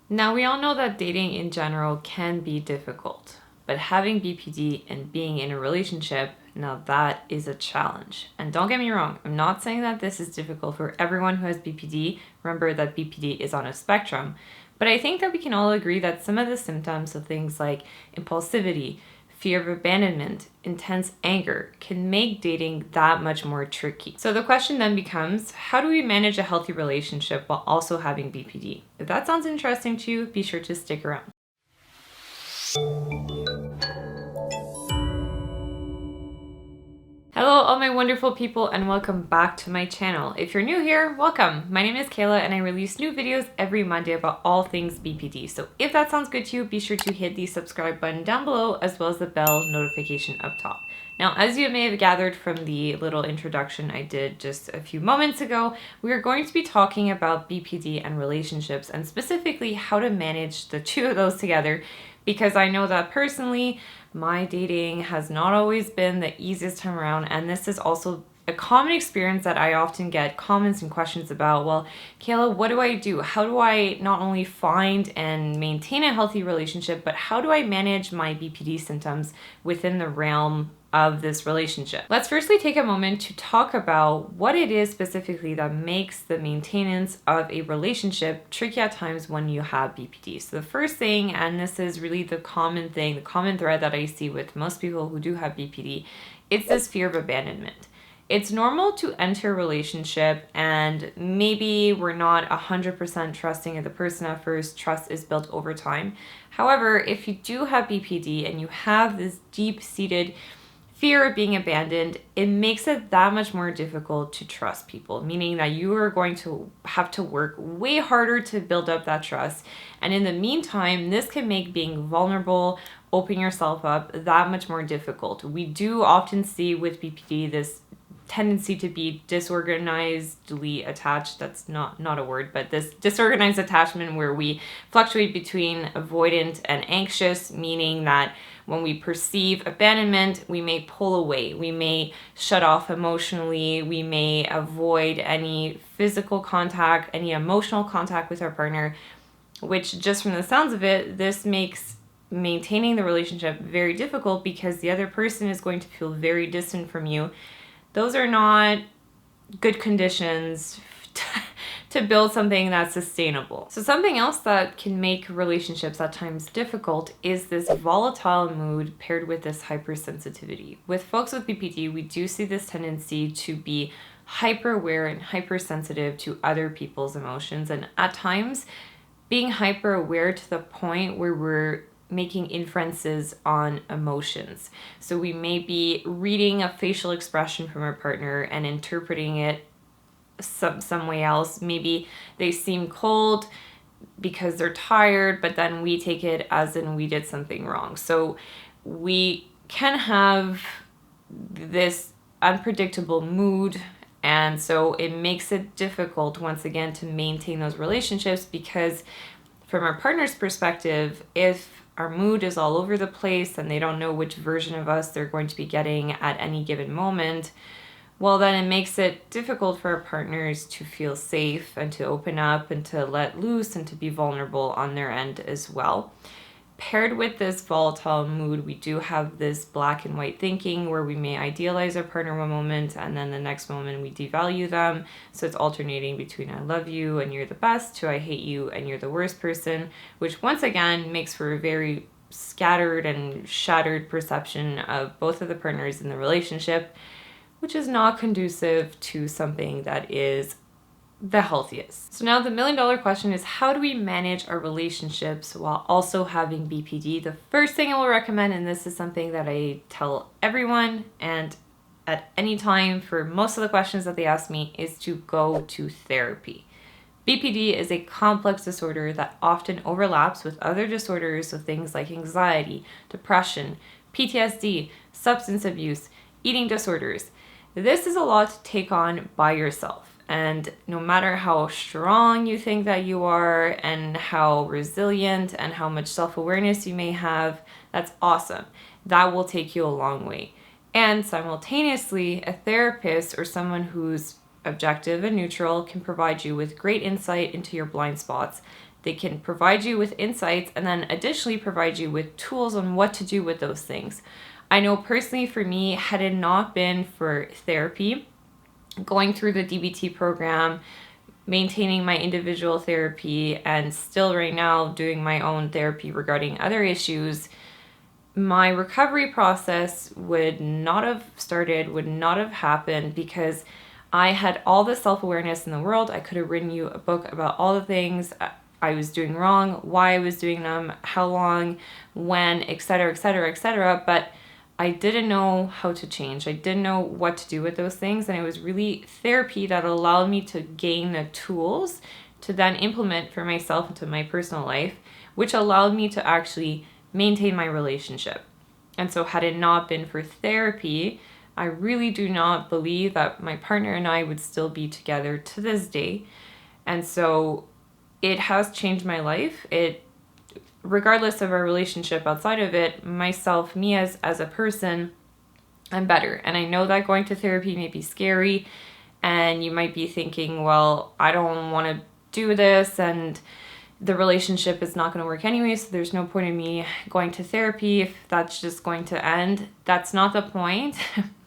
Now, we all know that dating in general can be difficult, but having BPD and being in a relationship, now that is a challenge. And don't get me wrong, I'm not saying that this is difficult for everyone who has BPD. Remember that BPD is on a spectrum. But I think that we can all agree that some of the symptoms of things like impulsivity, fear of abandonment, intense anger can make dating that much more tricky. So the question then becomes, how do we manage a healthy relationship while also having BPD? If that sounds interesting to you, be sure to stick around. Hello all my wonderful people and welcome back to my channel. If you're new here, welcome. My name is Kayla and I release new videos every Monday about all things BPD. So if that sounds good to you, be sure to hit the subscribe button down below as well as the bell notification up top. Now, as you may have gathered from the little introduction I did just a few moments ago, we are going to be talking about BPD and relationships and specifically how to manage the two of those together, because I know that personally, my dating has not always been the easiest time around, and this is also a common experience that I often get comments and questions about. Well, Kayla, what do I do? How do I not only find and maintain a healthy relationship, but how do I manage my BPD symptoms within the realm of this relationship? Let's firstly take a moment to talk about what it is specifically that makes the maintenance of a relationship tricky at times when you have BPD. So the first thing, and this is really the common thing, the common thread that I see with most people who do have BPD, it's this fear of abandonment. It's normal to enter a relationship and maybe we're not 100% trusting of the person at first. Trust is built over time. However, if you do have BPD and you have this deep-seated fear of being abandoned, it makes it that much more difficult to trust people, meaning that you are going to have to work way harder to build up that trust. And in the meantime, this can make being vulnerable, opening yourself up, that much more difficult. We do often see with BPD this tendency to be disorganizedly attached. That's not a word, but this disorganized attachment where we fluctuate between avoidant and anxious, meaning that when we perceive abandonment, we may pull away, we may shut off emotionally, we may avoid any physical contact, any emotional contact with our partner, which just from the sounds of it, this makes maintaining the relationship very difficult because the other person is going to feel very distant from you. Those are not good conditions to build something that's sustainable. So something else that can make relationships at times difficult is this volatile mood paired with this hypersensitivity. With folks with BPD, we do see this tendency to be hyper aware and hypersensitive to other people's emotions, and at times being hyper aware to the point where we're making inferences on emotions. So we may be reading a facial expression from our partner and interpreting it some way else. Maybe they seem cold because they're tired, but then we take it as in we did something wrong. So we can have this unpredictable mood, and so it makes it difficult once again to maintain those relationships, because from our partner's perspective, if our mood is all over the place and they don't know which version of us they're going to be getting at any given moment, well, then it makes it difficult for our partners to feel safe and to open up and to let loose and to be vulnerable on their end as well. Paired with this volatile mood, we do have this black and white thinking where we may idealize our partner one moment and then the next moment we devalue them. So it's alternating between I love you and you're the best to I hate you and you're the worst person, which once again makes for a very scattered and shattered perception of both of the partners in the relationship, which is not conducive to something that is the healthiest. So now the $1 million question is, how do we manage our relationships while also having BPD? The first thing I will recommend, and this is something that I tell everyone and at any time for most of the questions that they ask me, is to go to therapy. BPD is a complex disorder that often overlaps with other disorders, so things like anxiety, depression, PTSD, substance abuse, eating disorders. This is a lot to take on by yourself. And no matter how strong you think that you are and how resilient and how much self-awareness you may have, that's awesome. That will take you a long way. And simultaneously, a therapist or someone who's objective and neutral can provide you with great insight into your blind spots They can provide you with insights and then additionally provide you with tools on what to do with those things. I know personally for me, had it not been for therapy, going through the DBT program, maintaining my individual therapy, and still right now doing my own therapy regarding other issues, my recovery process would not have started, would not have happened, because I had all the self-awareness in the world. I could have written you a book about all the things I was doing wrong, why I was doing them, how long, when, etc., etc., etc. But I didn't know how to change. I didn't know what to do with those things. And it was really therapy that allowed me to gain the tools to then implement for myself into my personal life, which allowed me to actually maintain my relationship. And so had it not been for therapy, I really do not believe that my partner and I would still be together to this day. And so it has changed my life. Regardless of our relationship outside of it, myself, me as a person, I'm better. And I know that going to therapy may be scary, and you might be thinking, well, I don't want to do this, and the relationship is not going to work anyway, so there's no point in me going to therapy if that's just going to end. That's not the point.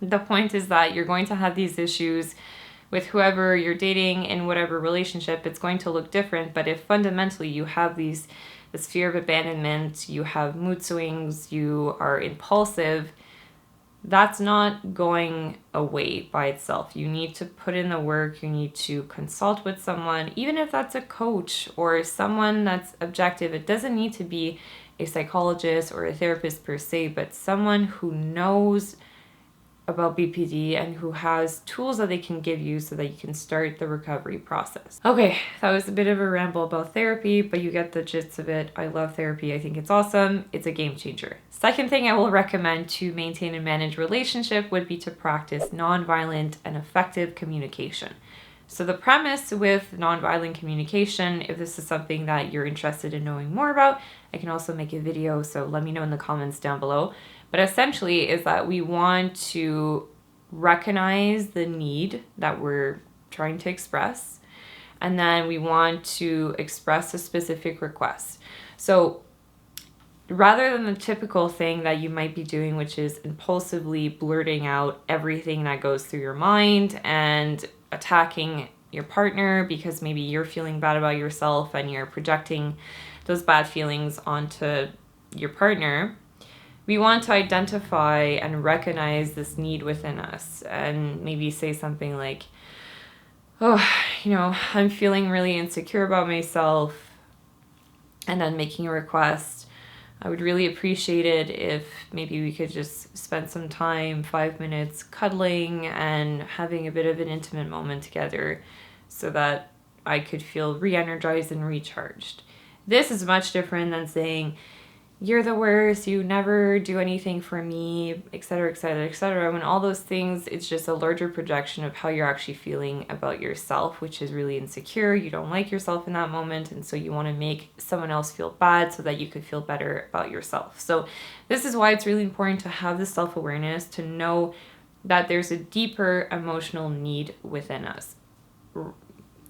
The point is that you're going to have these issues with whoever you're dating in whatever relationship. It's going to look different, but if fundamentally you have this fear of abandonment, you have mood swings, you are impulsive, that's not going away by itself. You need to put in the work. You need to consult with someone, even if that's a coach or someone that's objective. It doesn't need to be a psychologist or a therapist per se, but someone who knows about BPD and who has tools that they can give you so that you can start the recovery process. Okay, that was a bit of a ramble about therapy, but you get the gist of it. I love therapy. I think it's awesome. It's a game changer. Second thing I will recommend to maintain and manage relationship would be to practice nonviolent and effective communication. So the premise with nonviolent communication, if this is something that you're interested in knowing more about, I can also make a video, so let me know in the comments down below. But essentially is that we want to recognize the need that we're trying to express, and then we want to express a specific request. So rather than the typical thing that you might be doing, which is impulsively blurting out everything that goes through your mind and attacking your partner because maybe you're feeling bad about yourself and you're projecting those bad feelings onto your partner, we want to identify and recognize this need within us and maybe say something like, oh, I'm feeling really insecure about myself, and then making a request. I would really appreciate it if maybe we could just spend some time, 5 minutes, cuddling and having a bit of an intimate moment together so that I could feel re-energized and recharged. This is much different than saying, you're the worst, you never do anything for me, etc., etc., etc. When all those things, it's just a larger projection of how you're actually feeling about yourself, which is really insecure. You don't like yourself in that moment, and so you want to make someone else feel bad so that you could feel better about yourself. So this is why it's really important to have the self-awareness, to know that there's a deeper emotional need within us.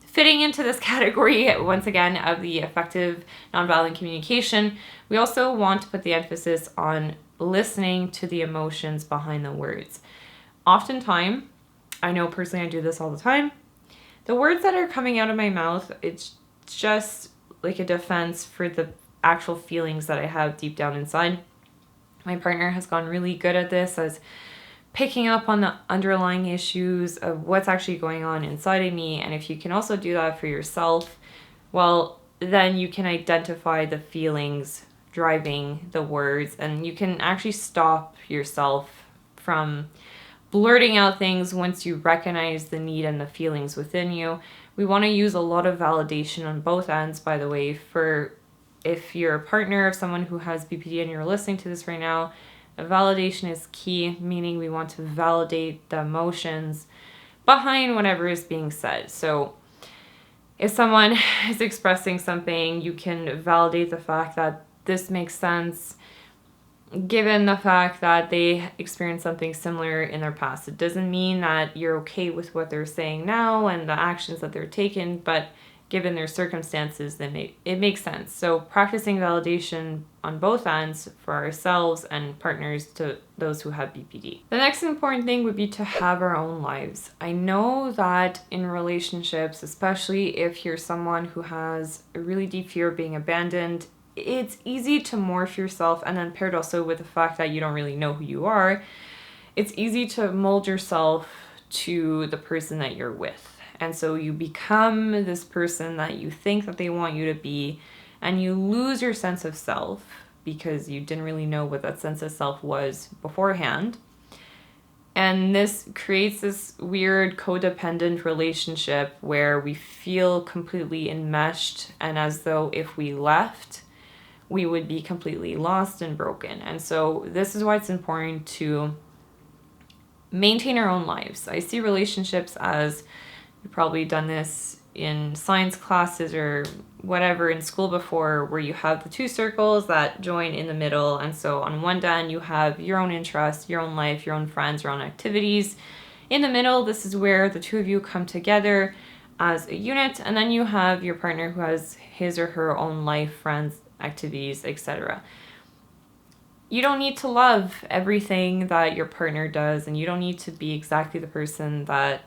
Fitting into this category, once again, of the effective nonviolent communication, we also want to put the emphasis on listening to the emotions behind the words. Oftentimes, I know personally I do this all the time, the words that are coming out of my mouth, it's just like a defense for the actual feelings that I have deep down inside. My partner has gotten really good at this, as picking up on the underlying issues of what's actually going on inside of me. And if you can also do that for yourself, well, then you can identify the feelings driving the words, and you can actually stop yourself from blurting out things once you recognize the need and the feelings within you. We want to use a lot of validation on both ends, by the way. For if you're a partner of someone who has BPD and you're listening to this right now, validation is key, meaning we want to validate the emotions behind whatever is being said. So if someone is expressing something, you can validate the fact that this makes sense given the fact that they experienced something similar in their past. It doesn't mean that you're okay with what they're saying now and the actions that they're taking, but given their circumstances, then it makes sense. So practicing validation on both ends for ourselves and partners to those who have BPD. The next important thing would be to have our own lives. I know that in relationships, especially if you're someone who has a really deep fear of being abandoned, it's easy to morph yourself, and then paired also with the fact that you don't really know who you are, it's easy to mold yourself to the person that you're with. And so you become this person that you think that they want you to be, and you lose your sense of self because you didn't really know what that sense of self was beforehand. And this creates this weird codependent relationship where we feel completely enmeshed, and as though if we left, we would be completely lost and broken. And so this is why it's important to maintain our own lives. I see relationships as, you've probably done this in science classes or whatever in school before, where you have the two circles that join in the middle. And so on one end, you have your own interests, your own life, your own friends, your own activities. In the middle, this is where the two of you come together as a unit. And then you have your partner who has his or her own life, friends, activities, etc. You don't need to love everything that your partner does, and you don't need to be exactly the person that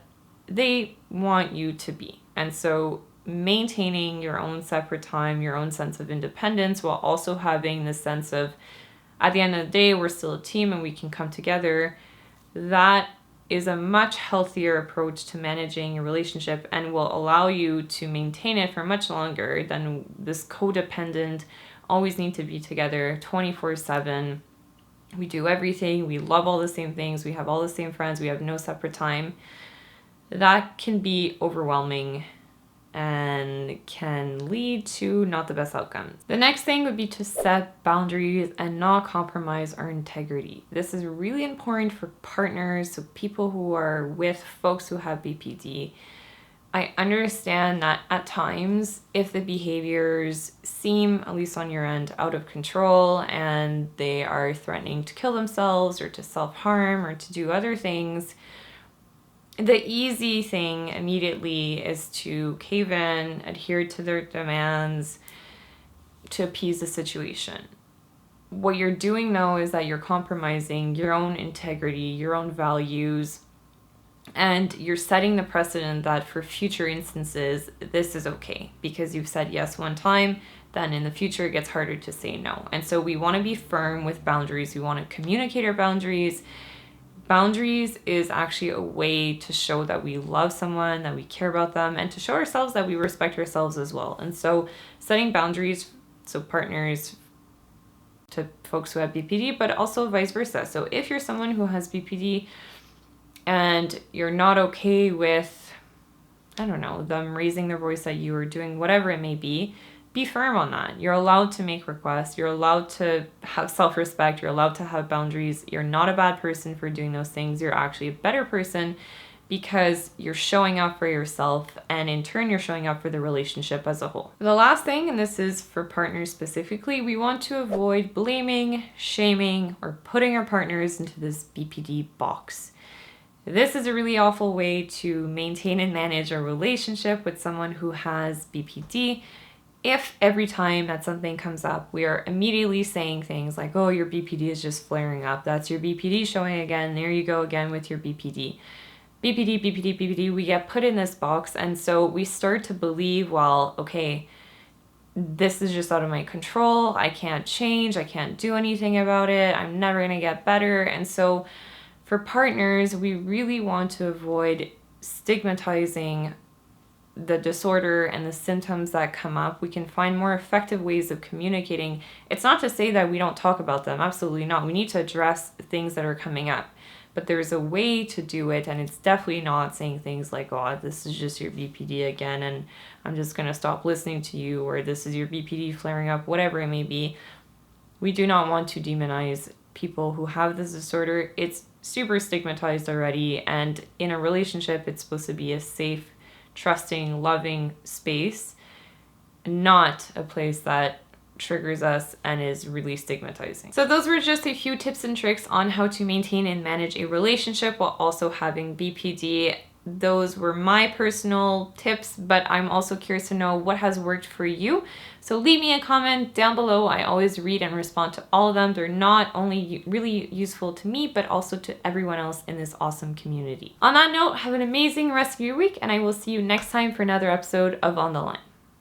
they want you to be. And so maintaining your own separate time, your own sense of independence, while also having this sense of, at the end of the day, we're still a team and we can come together, that is a much healthier approach to managing your relationship and will allow you to maintain it for much longer than this codependent, always need to be together 24/7. We do everything, we love all the same things, we have all the same friends, we have no separate time. That can be overwhelming and can lead to not the best outcomes. The next thing would be to set boundaries and not compromise our integrity. This is really important for partners, so people who are with folks who have BPD. I understand that at times, if the behaviors seem, at least on your end, out of control and they are threatening to kill themselves or to self-harm or to do other things, the easy thing immediately is to cave in, adhere to their demands to appease the situation. What you're doing though is that you're compromising your own integrity, your own values, and you're setting the precedent that for future instances, this is okay because you've said yes one time, then in the future it gets harder to say no. And so we want to be firm with boundaries. We want to communicate our boundaries. Boundaries is actually a way to show that we love someone, that we care about them, and to show ourselves that we respect ourselves as well. And so setting boundaries, so partners to folks who have BPD, but also vice versa. So if you're someone who has BPD and you're not okay with, I don't know, them raising their voice at you or doing whatever it may be firm on that. You're allowed to make requests. You're allowed to have self-respect. You're allowed to have boundaries. You're not a bad person for doing those things. You're actually a better person because you're showing up for yourself, and in turn, you're showing up for the relationship as a whole. The last thing, and this is for partners specifically, we want to avoid blaming, shaming, or putting our partners into this BPD box. This is a really awful way to maintain and manage a relationship with someone who has BPD. If every time that something comes up, we are immediately saying things like, oh, your BPD is just flaring up. That's your BPD showing again. There you go again with your BPD. BPD, BPD, BPD, we get put in this box. And so we start to believe, well, okay, this is just out of my control. I can't change. I can't do anything about it. I'm never going to get better. And so for partners, we really want to avoid stigmatizing the disorder and the symptoms that come up. We can find more effective ways of communicating. It's not to say that we don't talk about them. Absolutely not. We need to address things that are coming up. But there's a way to do it, and it's definitely not saying things like, oh, this is just your BPD again, and I'm just going to stop listening to you, or this is your BPD flaring up, whatever it may be. We do not want to demonize people who have this disorder. It's super stigmatized already, and in a relationship, it's supposed to be a safe, trusting, loving space, not a place that triggers us and is really stigmatizing. So those were just a few tips and tricks on how to maintain and manage a relationship while also having BPD. those were my personal tips, but I'm also curious to know what has worked for you. So leave me a comment down below. I always read and respond to all of them. They're not only really useful to me, but also to everyone else in this awesome community. On that note, have an amazing rest of your week, and I will see you next time for another episode of On the Line.